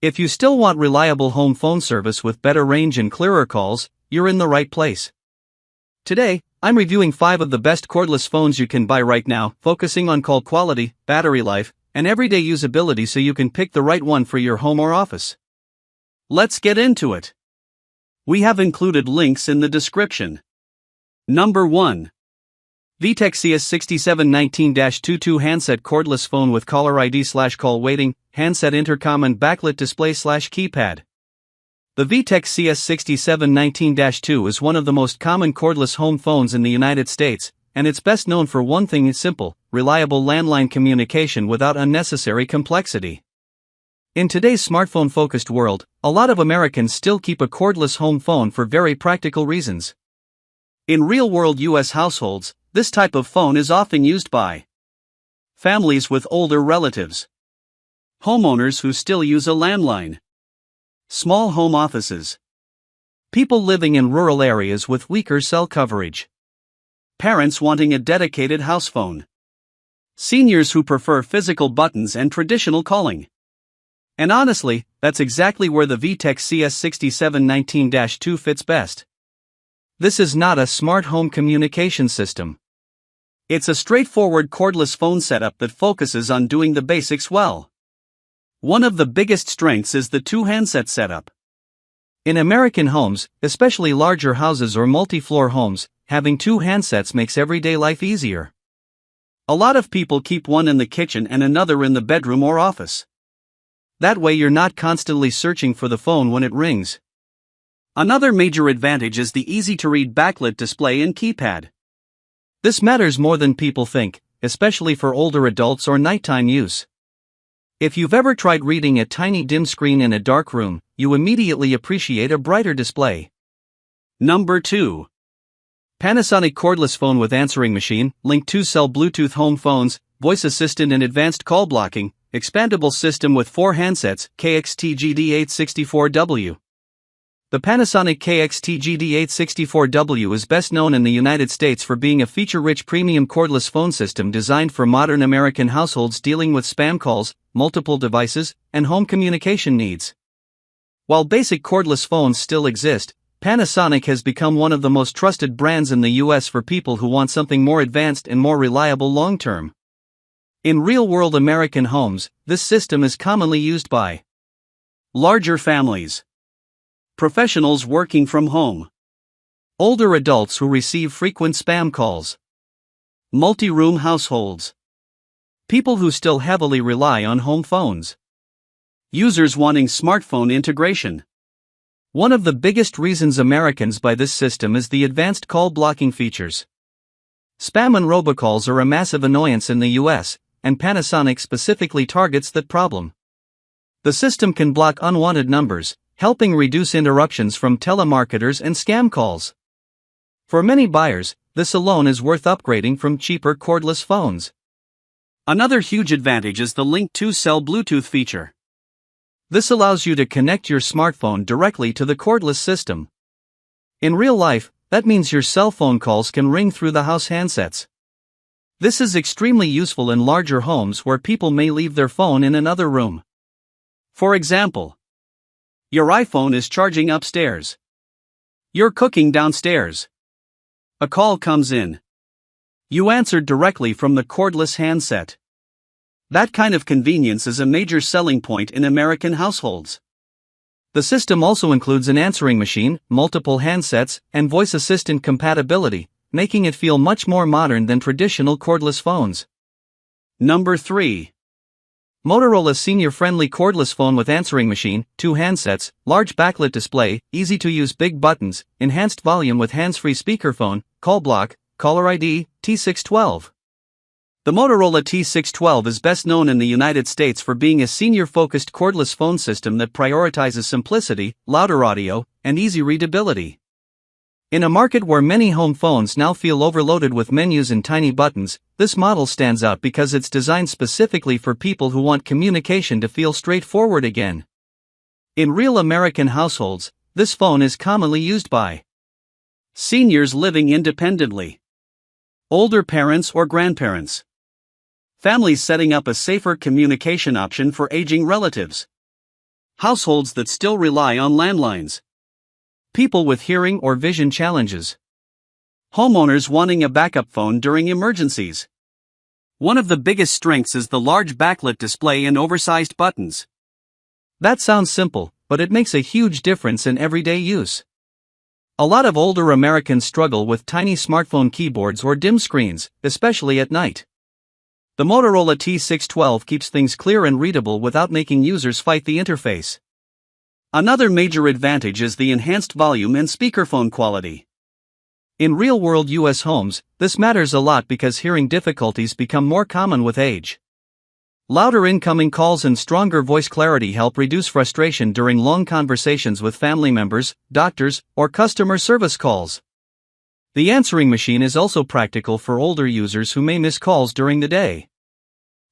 If you still want reliable home phone service with better range and clearer calls, you're in the right place. Today, I'm reviewing 5 of the best cordless phones you can buy right now, focusing on call quality, battery life, and everyday usability so you can pick the right one for your home or office. Let's get into it. We have included links in the description. Number 1. DECT CS6719-22 Handset Cordless Phone with Caller ID/call waiting, handset intercom and backlit display/keypad. The DECT CS6719-2 is one of the most common cordless home phones in the United States, and it's best known for one thing: it's simple, reliable landline communication without unnecessary complexity. In today's smartphone-focused world, a lot of Americans still keep a cordless home phone for very practical reasons. In real-world U.S. households, this type of phone is often used by families with older relatives, homeowners who still use a landline, small home offices, people living in rural areas with weaker cell coverage, parents wanting a dedicated house phone, seniors who prefer physical buttons and traditional calling. And honestly, that's exactly where the DECT CS6719-2 fits best. This is not a smart home communication system. It's a straightforward cordless phone setup that focuses on doing the basics well. One of the biggest strengths is the 2-handset setup. In American homes, especially larger houses or multi-floor homes, having 2 handsets makes everyday life easier. A lot of people keep one in the kitchen and another in the bedroom or office. That way you're not constantly searching for the phone when it rings. Another major advantage is the easy-to-read backlit display and keypad. This matters more than people think, especially for older adults or nighttime use. If you've ever tried reading a tiny dim screen in a dark room, you immediately appreciate a brighter display. Number 2. Panasonic Cordless Phone with Answering Machine, Link 2-Cell Bluetooth Home Phones, Voice Assistant and Advanced Call Blocking, Expandable System with 4 handsets, KXT-GD864W. The Panasonic KXT-GD864W is best known in the United States for being a feature-rich premium cordless phone system designed for modern American households dealing with spam calls, multiple devices, and home communication needs. While basic cordless phones still exist, Panasonic has become one of the most trusted brands in the US for people who want something more advanced and more reliable long-term. In real-world American homes, this system is commonly used by larger families, professionals working from home, older adults who receive frequent spam calls, multi-room households, people who still heavily rely on home phones, users wanting smartphone integration. One of the biggest reasons Americans buy this system is the advanced call blocking features. Spam and robocalls are a massive annoyance in the US, and Panasonic specifically targets that problem. The system can block unwanted numbers, helping reduce interruptions from telemarketers and scam calls. For many buyers, this alone is worth upgrading from cheaper cordless phones. Another huge advantage is the Link 2-Cell Bluetooth feature. This allows you to connect your smartphone directly to the cordless system. In real life, that means your cell phone calls can ring through the house handsets. This is extremely useful in larger homes where people may leave their phone in another room. For example, your iPhone is charging upstairs. You're cooking downstairs. A call comes in. You answer directly from the cordless handset. That kind of convenience is a major selling point in American households. The system also includes an answering machine, multiple handsets, and voice assistant compatibility, making it feel much more modern than traditional cordless phones. Number 3. Motorola Senior-Friendly Cordless Phone with Answering Machine, 2 handsets, large backlit display, easy-to-use big buttons, enhanced volume with hands-free speakerphone, call block, caller ID, T612. The Motorola T612 is best known in the United States for being a senior-focused cordless phone system that prioritizes simplicity, louder audio, and easy readability. In a market where many home phones now feel overloaded with menus and tiny buttons, this model stands out because it's designed specifically for people who want communication to feel straightforward again. In real American households, this phone is commonly used by seniors living independently, older parents or grandparents, families setting up a safer communication option for aging relatives, Households that still rely on landlines. People with hearing or vision challenges. Homeowners wanting a backup phone during emergencies. One of the biggest strengths is the large backlit display and oversized buttons. That sounds simple, but it makes a huge difference in everyday use. A lot of older Americans struggle with tiny smartphone keyboards or dim screens, especially at night. The Motorola T612 keeps things clear and readable without making users fight the interface. Another major advantage is the enhanced volume and speakerphone quality. In real-world US homes, this matters a lot because hearing difficulties become more common with age. Louder incoming calls and stronger voice clarity help reduce frustration during long conversations with family members, doctors, or customer service calls. The answering machine is also practical for older users who may miss calls during the day.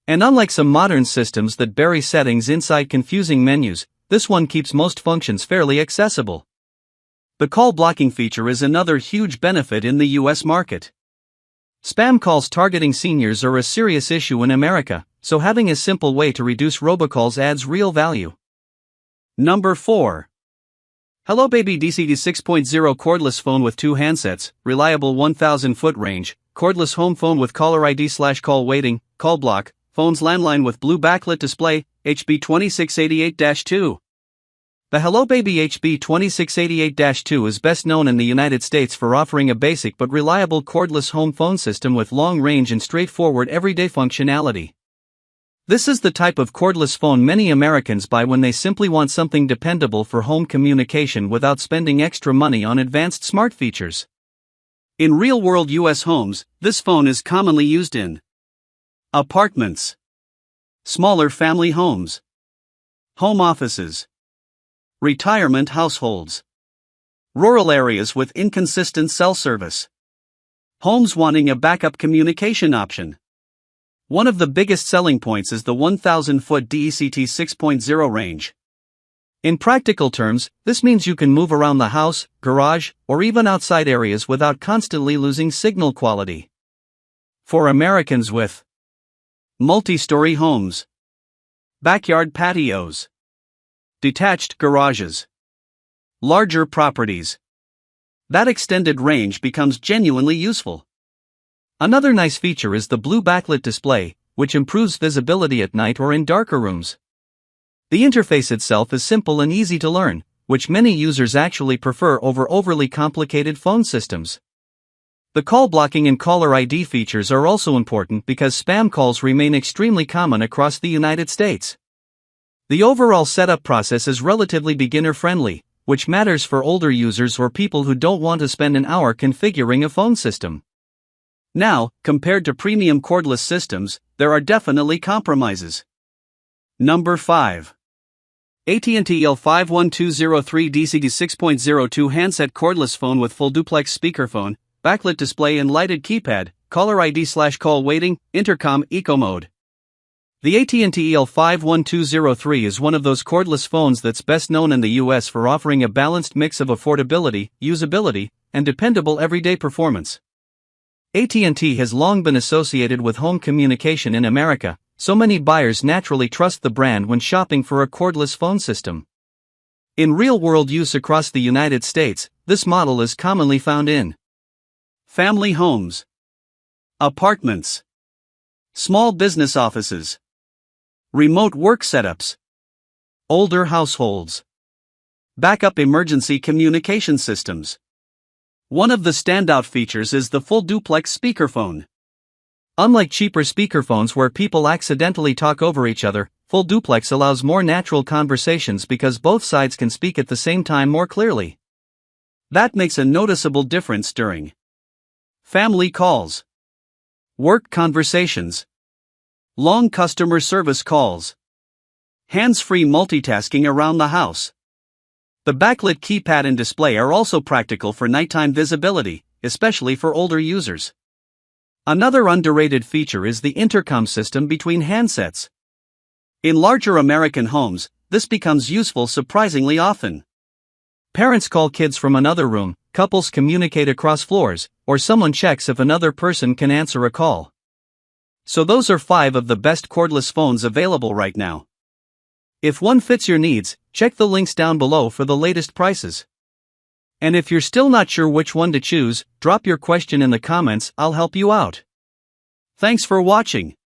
And unlike some modern systems that bury settings inside confusing menus, this one keeps most functions fairly accessible. The call blocking feature is another huge benefit in the US market. Spam calls targeting seniors are a serious issue in America, so having a simple way to reduce robocalls adds real value. Number 4. Hello Baby DECT 6.0 Cordless Phone with 2 handsets, reliable 1000-foot range, cordless home phone with caller ID/call waiting, call block, phone's landline with blue backlit display, HB 2688-2. The Hello Baby HB 2688-2 is best known in the United States for offering a basic but reliable cordless home phone system with long range and straightforward everyday functionality. This is the type of cordless phone many Americans buy when they simply want something dependable for home communication without spending extra money on advanced smart features. In real-world US homes, this phone is commonly used in apartments, smaller family homes, home offices, retirement households, rural areas with inconsistent cell service, homes wanting a backup communication option. One of the biggest selling points is the 1000-foot DECT 6.0 range. In practical terms, this means you can move around the house, garage, or even outside areas without constantly losing signal quality. For Americans with multi-story homes, backyard patios, detached garages, larger properties, that extended range becomes genuinely useful. Another nice feature is the blue backlit display, which improves visibility at night or in darker rooms. The interface itself is simple and easy to learn, which many users actually prefer over overly complicated phone systems. The call blocking and caller ID features are also important because spam calls remain extremely common across the United States. The overall setup process is relatively beginner-friendly, which matters for older users or people who don't want to spend an hour configuring a phone system. Now, compared to premium cordless systems, there are definitely compromises. Number 5. AT&T L51203 DECT 6.02 Handset Cordless Phone with Full Duplex Speakerphone, Backlit Display and Lighted Keypad, Caller ID/Call Waiting, Intercom, Eco Mode. The AT&T L51203 is one of those cordless phones that's best known in the US for offering a balanced mix of affordability, usability, and dependable everyday performance. AT&T has long been associated with home communication in America, so many buyers naturally trust the brand when shopping for a cordless phone system. In real-world use across the United States, this model is commonly found in family homes, apartments, small business offices, remote work setups, older households, backup emergency communication systems. One of the standout features is the full duplex speakerphone. Unlike cheaper speakerphones where people accidentally talk over each other, full duplex allows more natural conversations because both sides can speak at the same time more clearly. That makes a noticeable difference during family calls, work conversations, long customer service calls, hands-free multitasking around the house. The backlit keypad and display are also practical for nighttime visibility, especially for older users. Another underrated feature is the intercom system between handsets. In larger American homes, this becomes useful surprisingly often. Parents call kids from another room, couples communicate across floors, or someone checks if another person can answer a call. So those are 5 of the best cordless phones available right now. If one fits your needs, check the links down below for the latest prices. And if you're still not sure which one to choose, drop your question in the comments, I'll help you out. Thanks for watching.